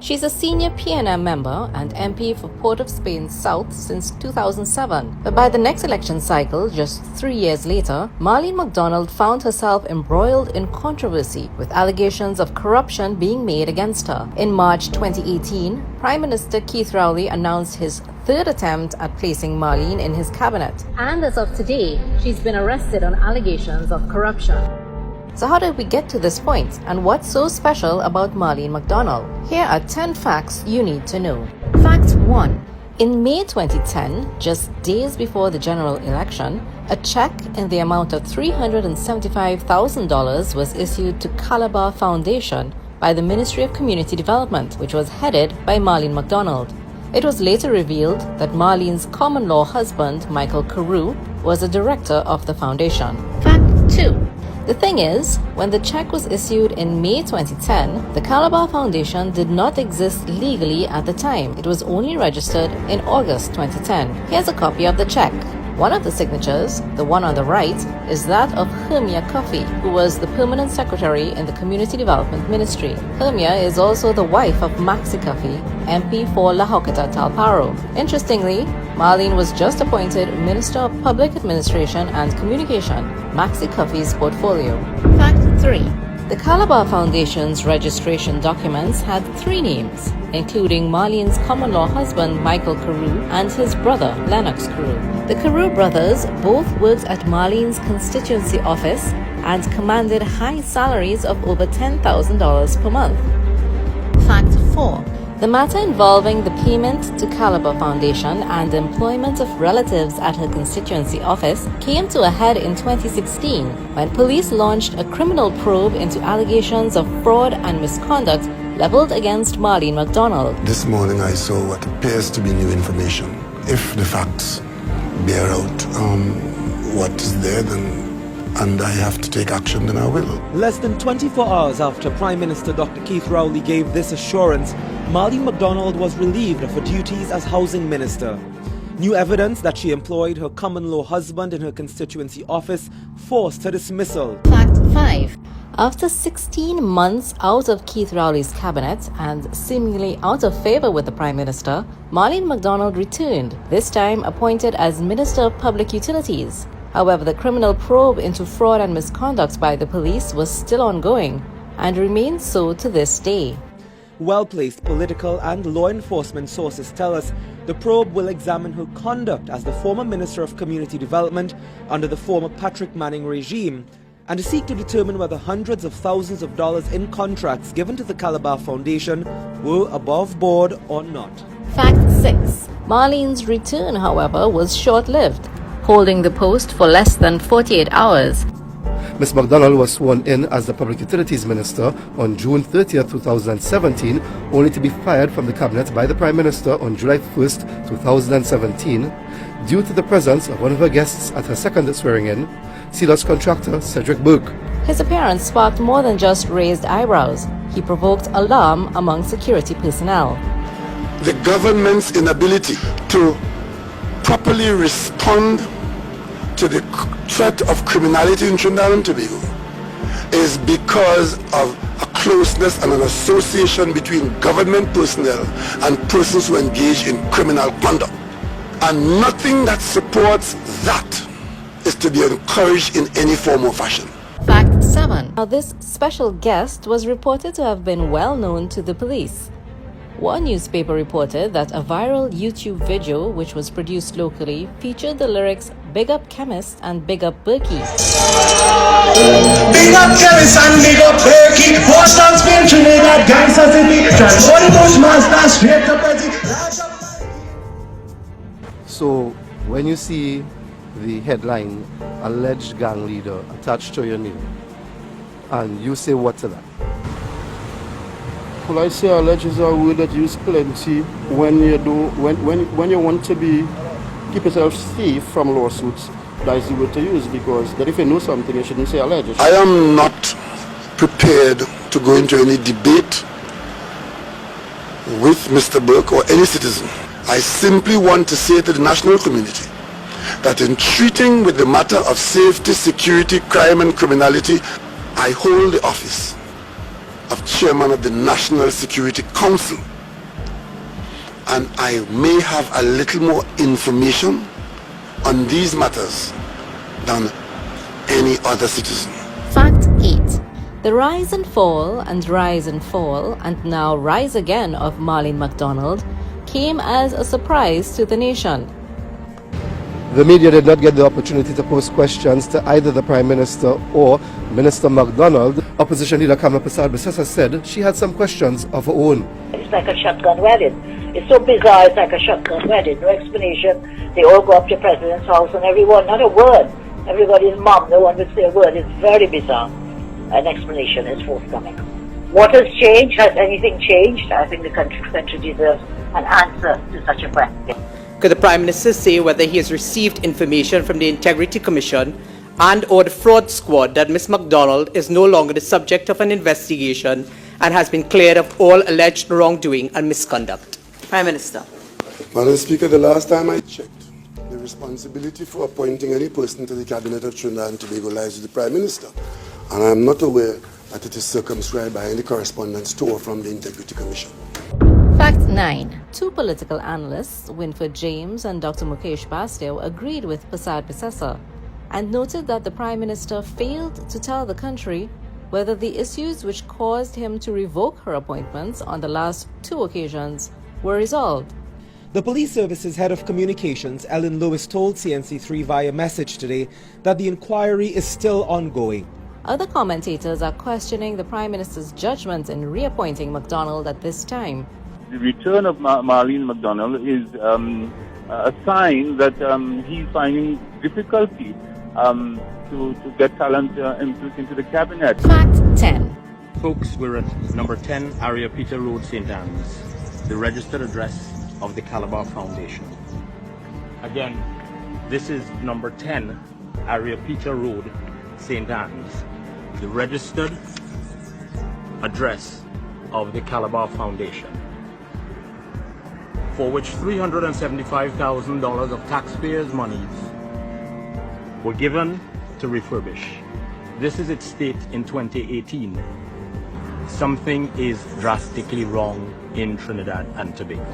She's a senior PNM member and MP for Port of Spain South since 2007. But by the next election cycle, just 3 years later, Marlene Mcdonald found herself embroiled in controversy with allegations of corruption being made against her. In March 2018, Prime Minister Keith Rowley announced his third attempt at placing Marlene in his cabinet. And as of today, she's been arrested on allegations of corruption. So how did we get to this point, and what's so special about Marlene Mcdonald? Here are 10 facts you need to know. Fact 1. In May 2010, just days before the general election, a check in the amount of $375,000 was issued to Calabar Foundation by the Ministry of Community Development, which was headed by Marlene Mcdonald. It was later revealed that Marlene's common-law husband, Michael Carew, was a director of the foundation. Fact 2. The thing is, when the check was issued in May 2010, the Calabar Foundation did not exist legally at the time. It was only registered in August 2010. Here's a copy of the check. One of the signatures, the one on the right, is that of Hermia Coffey, who was the permanent secretary in the Community Development Ministry. Hermia is also the wife of Maxi Coffey, MP for La Hokata Talparo. Interestingly, Marlene was just appointed Minister of Public Administration and Communication, Maxi Coffey's portfolio. Fact 3. The Calabar Foundation's registration documents had 3 names, including Marlene's common-law husband Michael Carew and his brother Lennox Carew. The Carew brothers both worked at Marlene's constituency office and commanded high salaries of over $10,000 per month. Fact 4. The matter involving the payment to Calabar Foundation and the employment of relatives at her constituency office came to a head in 2016 when police launched a criminal probe into allegations of fraud and misconduct leveled against Marlene Mcdonald. This morning I saw what appears to be new information. If the facts bear out what is there, and I have to take action, then I will. Less than 24 hours after Prime Minister Dr. Keith Rowley gave this assurance, Marlene Mcdonald was relieved of her duties as Housing Minister. New evidence that she employed her common-law husband in her constituency office forced her dismissal. Fact 5. After 16 months out of Keith Rowley's cabinet and seemingly out of favor with the Prime Minister, Marlene Mcdonald returned, this time appointed as Minister of Public Utilities. However, the criminal probe into fraud and misconduct by the police was still ongoing and remains so to this day. Well-placed political and law enforcement sources tell us the probe will examine her conduct as the former Minister of Community Development under the former Patrick Manning regime, and to seek to determine whether hundreds of thousands of dollars in contracts given to the Calabar Foundation were above board or not. Fact 6. Marlene's return, however, was short-lived, holding the post for less than 48 hours. Ms. Mcdonald was sworn in as the Public Utilities Minister on June 30, 2017, only to be fired from the cabinet by the Prime Minister on July 1, 2017, due to the presence of one of her guests at her second swearing-in, Sealers contractor Cedric Burke. His appearance sparked more than just raised eyebrows. He provoked alarm among security personnel. The government's inability to properly respond to the threat of criminality in Trinidad and Tobago is because of a closeness and an association between government personnel and persons who engage in criminal conduct. And nothing that supports that is to be encouraged in any form or fashion. Fact 7. Now, this special guest was reported to have been well known to the police. One newspaper reported that a viral YouTube video, which was produced locally, featured the lyrics "Big Up Chemist" and "Big Up Berkey." Big up Chemist and big up Berkey. Boston, Spain, Trinidad, Gangster City. Transport Bushmaster, straight up So, when you see the headline, alleged gang leader attached to your name, and you say what to that? Well, I say alleged is a word that you use plenty when you do when you want to keep yourself safe from lawsuits. That is the word to use, because that if you know something, you shouldn't say alleged. I am not prepared to go into any debate with Mr. Burke or any citizen. I simply want to say to the national community that in treating with the matter of safety, security, crime and criminality, I hold the office of Chairman of the National Security Council. and I may have a little more information on these matters than any other citizen. Fact 8. The rise and fall and now rise again of Marlene Mcdonald came as a surprise to the nation. The media did not get the opportunity to pose questions to either the Prime Minister or Minister McDonald. Opposition leader Kamala Prasad-Bissessar said she had some questions of her own. It's like a shotgun wedding. It's so bizarre, it's like a shotgun wedding. No explanation. They all go up to the President's house and everyone, not a word. Everybody's mum, no one would say a word. It's very bizarre. An explanation is forthcoming. What has changed? Has anything changed? I think the country deserves an answer to such a question. Could the Prime Minister say whether he has received information from the Integrity Commission and or the fraud squad that Ms. McDonald is no longer the subject of an investigation and has been cleared of all alleged wrongdoing and misconduct? Prime Minister. Madam Speaker, the last time I checked, the responsibility for appointing any person to the Cabinet of Trinidad and Tobago lies with the Prime Minister. And I am not aware that it is circumscribed by any correspondence to or from the Integrity Commission. Fact 9. Two political analysts, Winford James and Dr. Mukesh Bastew, agreed with Prasad-Bissessar and noted that the Prime Minister failed to tell the country whether the issues which caused him to revoke her appointments on the last two occasions were resolved. The Police Service's head of communications, Ellen Lewis, told CNC3 via message today that the inquiry is still ongoing. Other commentators are questioning the Prime Minister's judgment in reappointing McDonald at this time. The return of Marlene Mcdonald is a sign that he's finding difficulty to get talent into the cabinet. Fact 10. Folks, we're at number 10 Area Peter Road, St. Anne's, the registered address of the Calabar Foundation. Again, this is number 10 Area Peter Road, St. Anne's, the registered address of the Calabar Foundation, for which $375,000 of taxpayers' monies were given to refurbish. This is its state in 2018. Something is drastically wrong in Trinidad and Tobago.